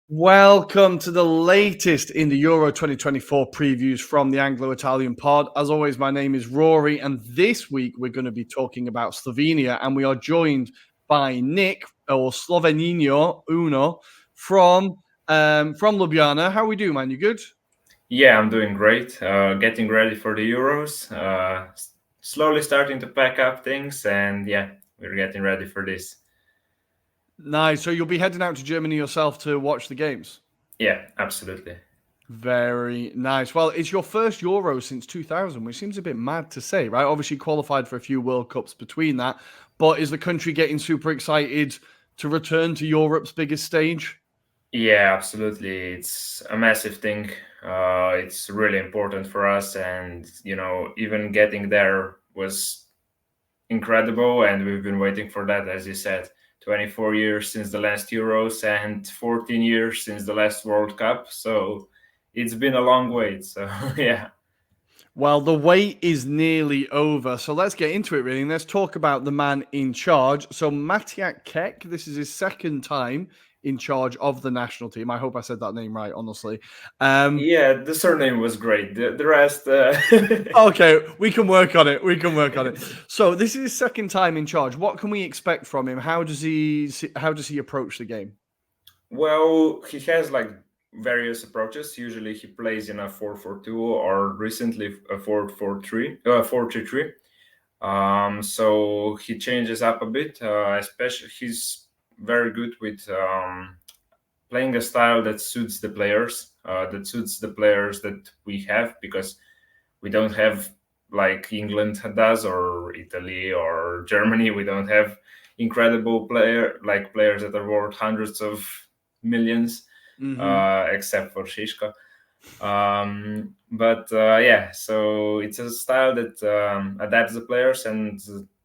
Welcome to the latest in the Euro 2024 previews from the Anglo-Italian pod. As always, my name is Rory, and this week we're going to be talking about Slovenia, and we are joined by Nick, or Sloveninho Uno, from Ljubljana. How are we doing, man? You good? Yeah, I'm doing great. Getting ready for the Euros. Slowly starting to pack up things, and yeah, we're getting ready for this. Nice. So you'll be heading out to Germany yourself to watch the games? Yeah, absolutely. Very nice. Well, it's your first Euro since 2000, which seems a bit mad to say, right? Obviously, qualified for a few World Cups between that, but is the country getting super excited to return to Europe's biggest stage? Yeah, absolutely. It's a massive thing. It's really important for us, and even getting there was incredible. And we've been waiting for that, as you said. 24 years since the last Euros and 14 years since the last World Cup. So it's been a long wait. So yeah. Well, the wait is nearly over. So let's get into it, really. And let's talk about the man in charge. So, Matiak Kek, this is his second time in charge of the national team. I hope I said that name right, honestly. Yeah, the surname was great. The rest, Okay, we can work on it. We can work on it. So this is his second time in charge. What can we expect from him? How does he approach the game? well, he has like various approaches. Usually, he plays in a 4-4-2 or recently a 4-4-3, 4-3-3. So he changes up a bit. Especially, he's very good with playing a style that suits the players. That suits the players that we have because we don't have like England does or Italy or Germany. We don't have incredible players that are worth hundreds of millions, Mm-hmm. except for Shishko. But yeah, so it's a style that adapts the players and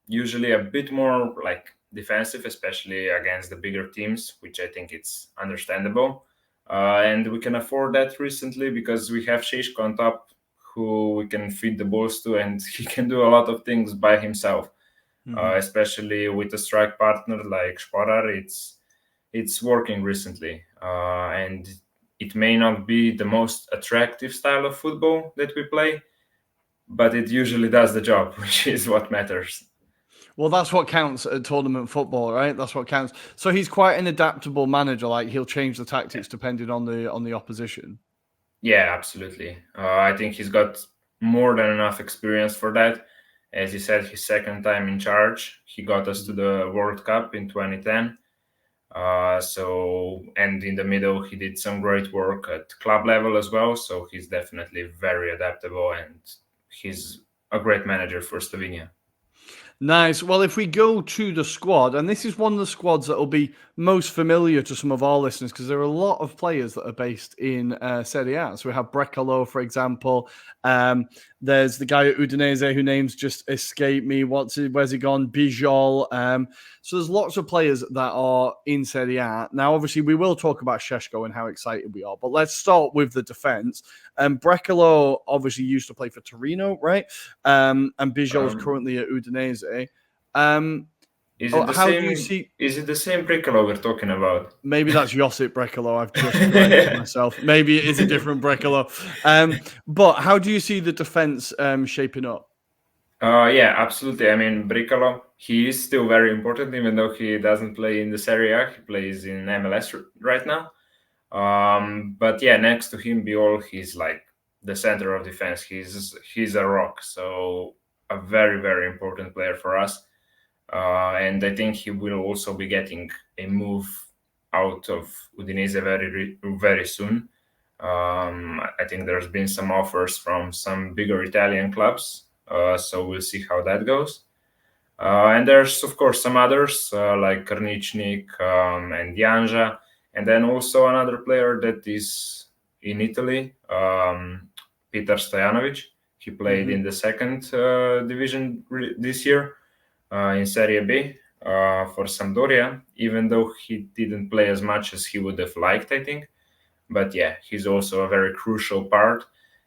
usually a bit more like defensive, especially against the bigger teams, which I think it's understandable. And we can afford that recently because we have Shishko on top, who we can feed the balls to, and he can do a lot of things by himself. Mm-hmm. Especially with a strike partner like Sporar, it's working recently, and it may not be the most attractive style of football that we play, but it usually does the job, which is what matters. Well, that's what counts at tournament football, right? That's what counts. So he's quite an adaptable manager. Like he'll change the Yeah, tactics depending on the opposition. yeah, absolutely. I think he's got more than enough experience for that. As you said, his second time in charge, he got us to Mhm. the World Cup in 2010. So, and in the middle, he did some great work at club level as well. So he's definitely very adaptable, and he's a great manager for Slovenia. Nice. Well, if we go to the squad, and this is one of the squads that will be most familiar to some of our listeners because there are a lot of players that are based in Serie A. So we have Brecalo, for example. Um, there's the guy at Udinese whose names just escape me. Where's he gone? Bijol. So there's lots of players that are in Serie A. Now, obviously, we will talk about Sheshko and how excited we are, but let's start with the defense. Brecalo obviously used to play for Torino, right? And Bijol's Um, currently at Udinese. Um, is it the how do you same? see? Is it the same Bricolo we're talking about? Maybe that's Josip Brekalo. I've just corrected myself. Maybe it is a different Brekalo. But how do you see the defense shaping up? Yeah, absolutely. I mean, Bricolo, he is still very important, even though he doesn't play in the Serie A. He plays in MLS right now. But yeah, next to him, Biol, he's like the center of defense. He's a rock. So a very very important player for us. And I think he will also be getting a move out of Udinese very soon. I think there's been some offers from some bigger Italian clubs, so we'll see how that goes. And there's of course some others like Karnichnik and Janja, and then also another player that is in Italy, Peter Stojanovic. He played Mm-hmm. in the second division this year in Serie B for Sampdoria, even though he didn't play as much as he would have liked, I think. But yeah, he's also a very crucial part.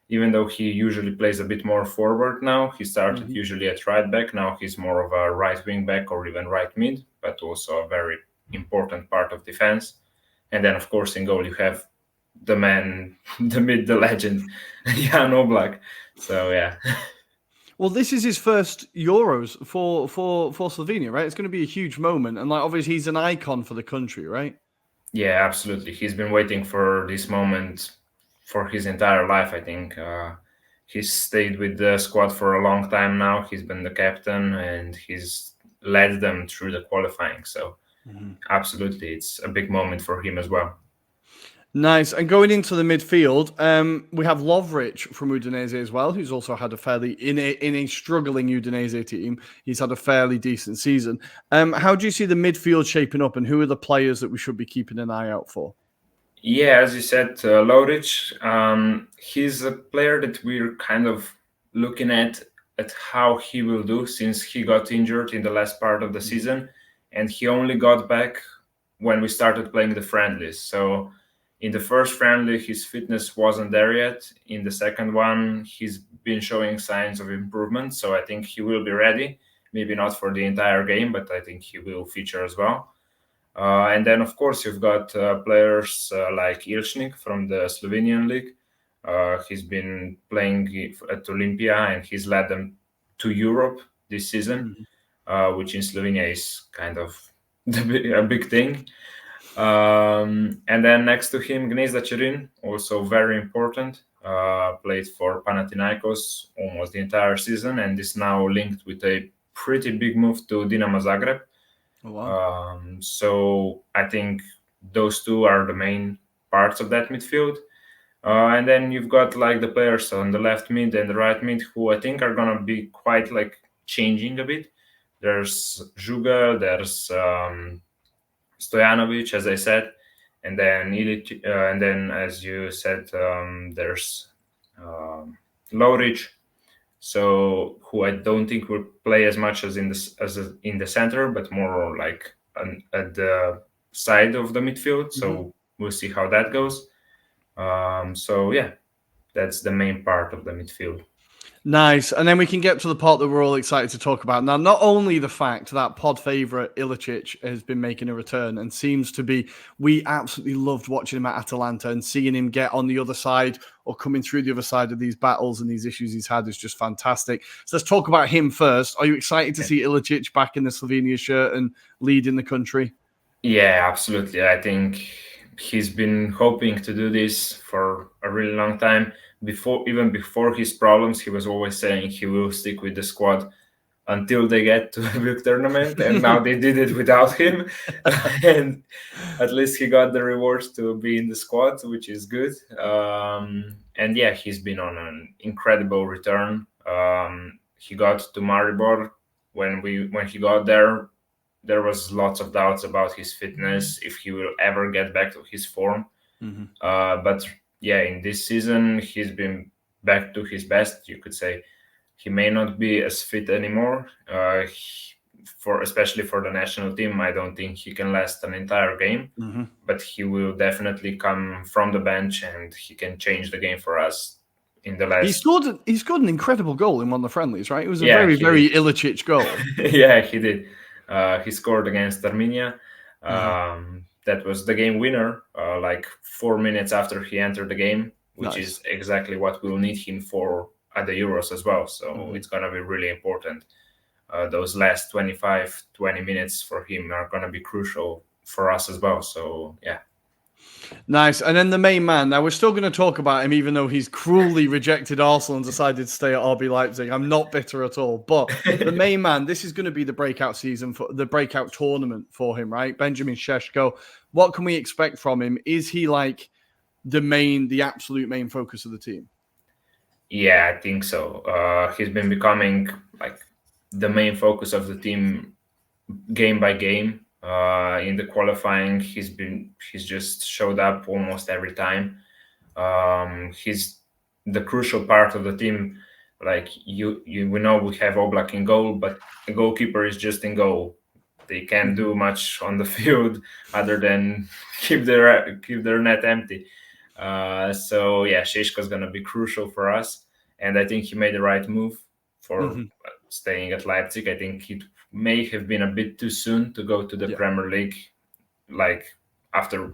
Even though he usually plays a bit more forward now, he started Mm-hmm. usually at right back. Now he's more of a right wing back or even right mid, but also a very important part of defense. And then, of course, in goal, you have the man, the myth, the legend, Jan Oblak. So, yeah. Well, this is his first Euros for Slovenia, right? It's going to be a huge moment, and like obviously he's an icon for the country, right? Yeah, absolutely. He's been waiting for this moment for his entire life, I think. He's stayed with the squad for a long time now. He's been the captain and he's led them through the qualifying. So, absolutely, it's a big moment for him as well. Nice. And going into the midfield, we have Lovric from Udinese as well, who's also had a fairly in a struggling Udinese team. He's had a fairly decent season. How do you see the midfield shaping up, and who are the players that we should be keeping an eye out for? Yeah, as you said, Lovric, he's a player that we're kind of looking at how he will do since he got injured in the last part of the season, and he only got back when we started playing the friendlies. So in the first friendly, his fitness wasn't there yet. In the second one, he's been showing signs of improvement. So I think he will be ready. Maybe not for the entire game, but I think he will feature as well. And then, of course, you've got players like Ilchnik from the Slovenian league. He's been playing at Olympia and he's led them to Europe this season, which in Slovenia is kind of a big thing. And then next to him, Gnezda Cherin, also very important, played for Panathinaikos almost the entire season and is now linked with a pretty big move to Dinamo Zagreb. Oh, wow. So I think those two are the main parts of that midfield. And then you've got like the players on the left mid and the right mid who I think are gonna be quite like changing a bit. There's Juga, there's Stojanovic, as I said, and then and then as you said, there's Lovric. So who I don't think will play as much as in the center, but more like at the side of the midfield. So we'll see how that goes. So yeah, that's the main part of the midfield. Nice. And then we can get to the part that we're all excited to talk about. Now, not only the fact that pod favourite Ilicic has been making a return and seems to be, we absolutely loved watching him at Atalanta and seeing him get on the other side or coming through the other side of these battles and these issues he's had is just fantastic. So let's talk about him first. Are you excited to see Ilicic back in the Slovenia shirt and leading the country? Yeah, absolutely. I think he's been hoping to do this for a really long time. Even before his problems, he was always saying he will stick with the squad until they get to a big tournament, and now they did it without him. And at least he got the rewards to be in the squad, which is good. And yeah, he's been on an incredible return. He got to Maribor when he got there. There was lots of doubts about his fitness, if he will ever get back to his form. But yeah, in this season, he's been back to his best, you could say. He may not be as fit anymore. Especially for the national team, I don't think he can last an entire game. But he will definitely come from the bench and he can change the game for us. In the last, he scored an incredible goal in one of the friendlies, right? It was a very Ilicic goal. Yeah, he did. He scored against Armenia. That was the game winner, like 4 minutes after he entered the game, which is exactly what we'll need him for at the Euros as well. So it's going to be really important. Those last 20 minutes for him are going to be crucial for us as well. So, yeah. Nice. And then the main man. Now, we're still going to talk about him, even though he's cruelly rejected Arsenal and decided to stay at RB Leipzig. I'm not bitter at all. But the main man, this is going to be the breakout season, for the breakout tournament for him, right? Benjamin Šeško. What can we expect from him? Is he like the absolute main focus of the team? Yeah, I think so. He's been becoming like the main focus of the team game by game. In the qualifying, he's just showed up almost every time. He's the crucial part of the team. Like we know we have Oblak in goal, but the goalkeeper is just in goal. They can't do much on the field other than keep their net empty. So yeah, Šeško is gonna be crucial for us, and I think he made the right move for staying at Leipzig. I think it may have been a bit too soon to go to the Premier League, like after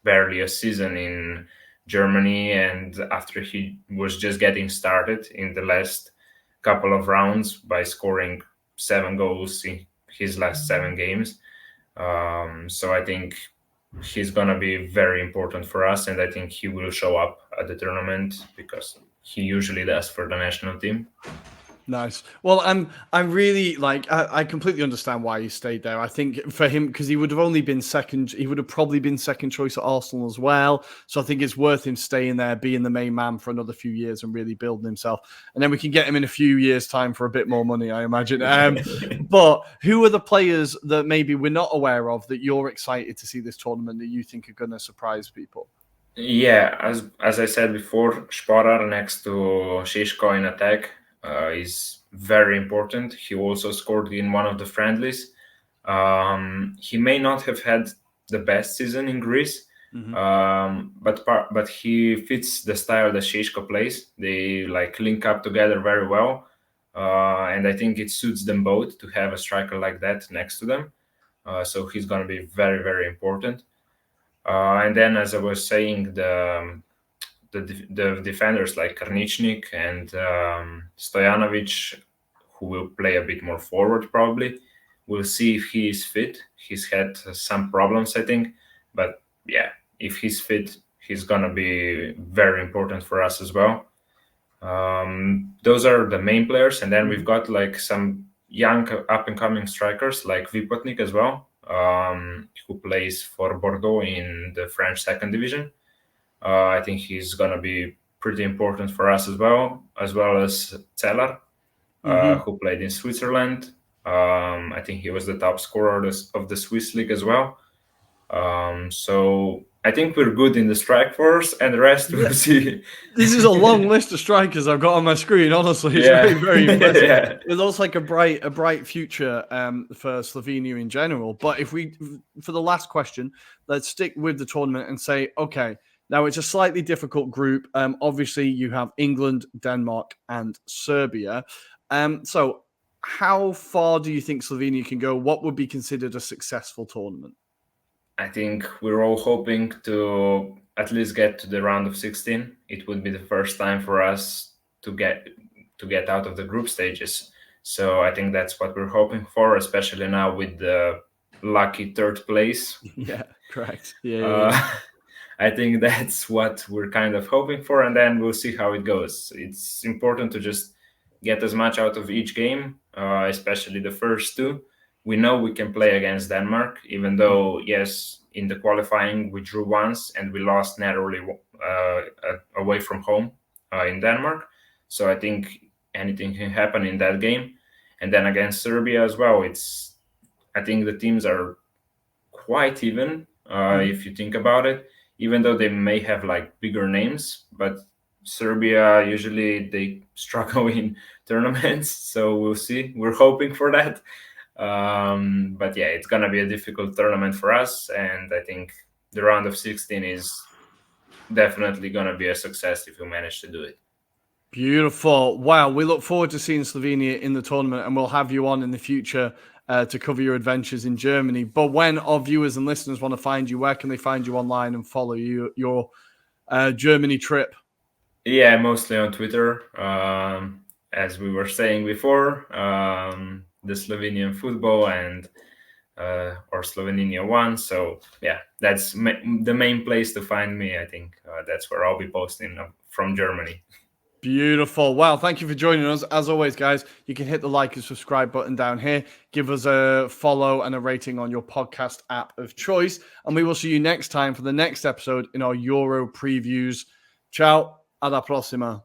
barely a season in Germany, and after he was just getting started in the last couple of rounds by scoring 7 goals in his last 7 games. So I think he's gonna be very important for us, and I think he will show up at the tournament because he usually does for the national team. Nice. Well, I'm really like I completely understand why he stayed there. I think for him because he would have only been second. He would have probably been second choice at Arsenal as well. So I think it's worth him staying there, being the main man for another few years, and really building himself. And then we can get him in a few years' time for a bit more money, I imagine. But who are the players that maybe we're not aware of that you're excited to see this tournament that you think are going to surprise people? Yeah, as I said before, Sporar next to Šiško in attack is very important. He also scored in one of the friendlies. He may not have had the best season in Greece, but he fits the style that Šiško plays. They like link up together very well, and I think it suits them both to have a striker like that next to them. So he's going to be very, very important. And then, as I was saying, the defenders like Karničnik and Stojanovic, who will play a bit more forward probably. We'll see if he is fit. He's had some problems, I think, but yeah, if he's fit, he's gonna be very important for us as well. Those are the main players, and then we've got like some young up and coming strikers like Vipotnik as well, who plays for Bordeaux in the French second division. I think he's gonna be pretty important for us as well as Celar, who played in Switzerland. I think he was the top scorer of the Swiss league as well. So I think we're good in the strike force, and the rest we'll see. This is a long list of strikers I've got on my screen. Honestly, it's very, very impressive. Yeah. It looks like a bright future for Slovenia in general. But for the last question, let's stick with the tournament and say, okay, now it's a slightly difficult group. Obviously, you have England, Denmark, and Serbia. So how far do you think Slovenia can go? What would be considered a successful tournament? I think we're all hoping to at least get to the round of 16. It would be the first time for us to get out of the group stages. So I think that's what we're hoping for, especially now with the lucky third place. Yeah, correct. Yeah. I think that's what we're kind of hoping for, and then we'll see how it goes. It's important to just get as much out of each game, especially the first two. We know we can play against Denmark, even though, yes, in the qualifying we drew once and we lost narrowly away from home in Denmark. So I think anything can happen in that game. And then against Serbia as well, I think the teams are quite even, if you think about it, even though they may have like bigger names, but Serbia usually they struggle in tournaments. So we'll see. We're hoping for that. But yeah, it's gonna be a difficult tournament for us, and I think the round of 16 is definitely gonna be a success if we manage to do it. Beautiful. Wow, we look forward to seeing Slovenia in the tournament, and we'll have you on in the future to cover your adventures in Germany. But when our viewers and listeners want to find you, where can they find you online and follow your Germany trip? Yeah, mostly on Twitter. As we were saying before, the Slovenian football and or Sloveninho one. So yeah, that's the main place to find me. I think that's where I'll be posting from Germany. Beautiful. Wow. Thank you for joining us. As always, guys, you can hit the like and subscribe button down here. Give us a follow and a rating on your podcast app of choice. And we will see you next time for the next episode in our Euro previews. Ciao. Alla prossima.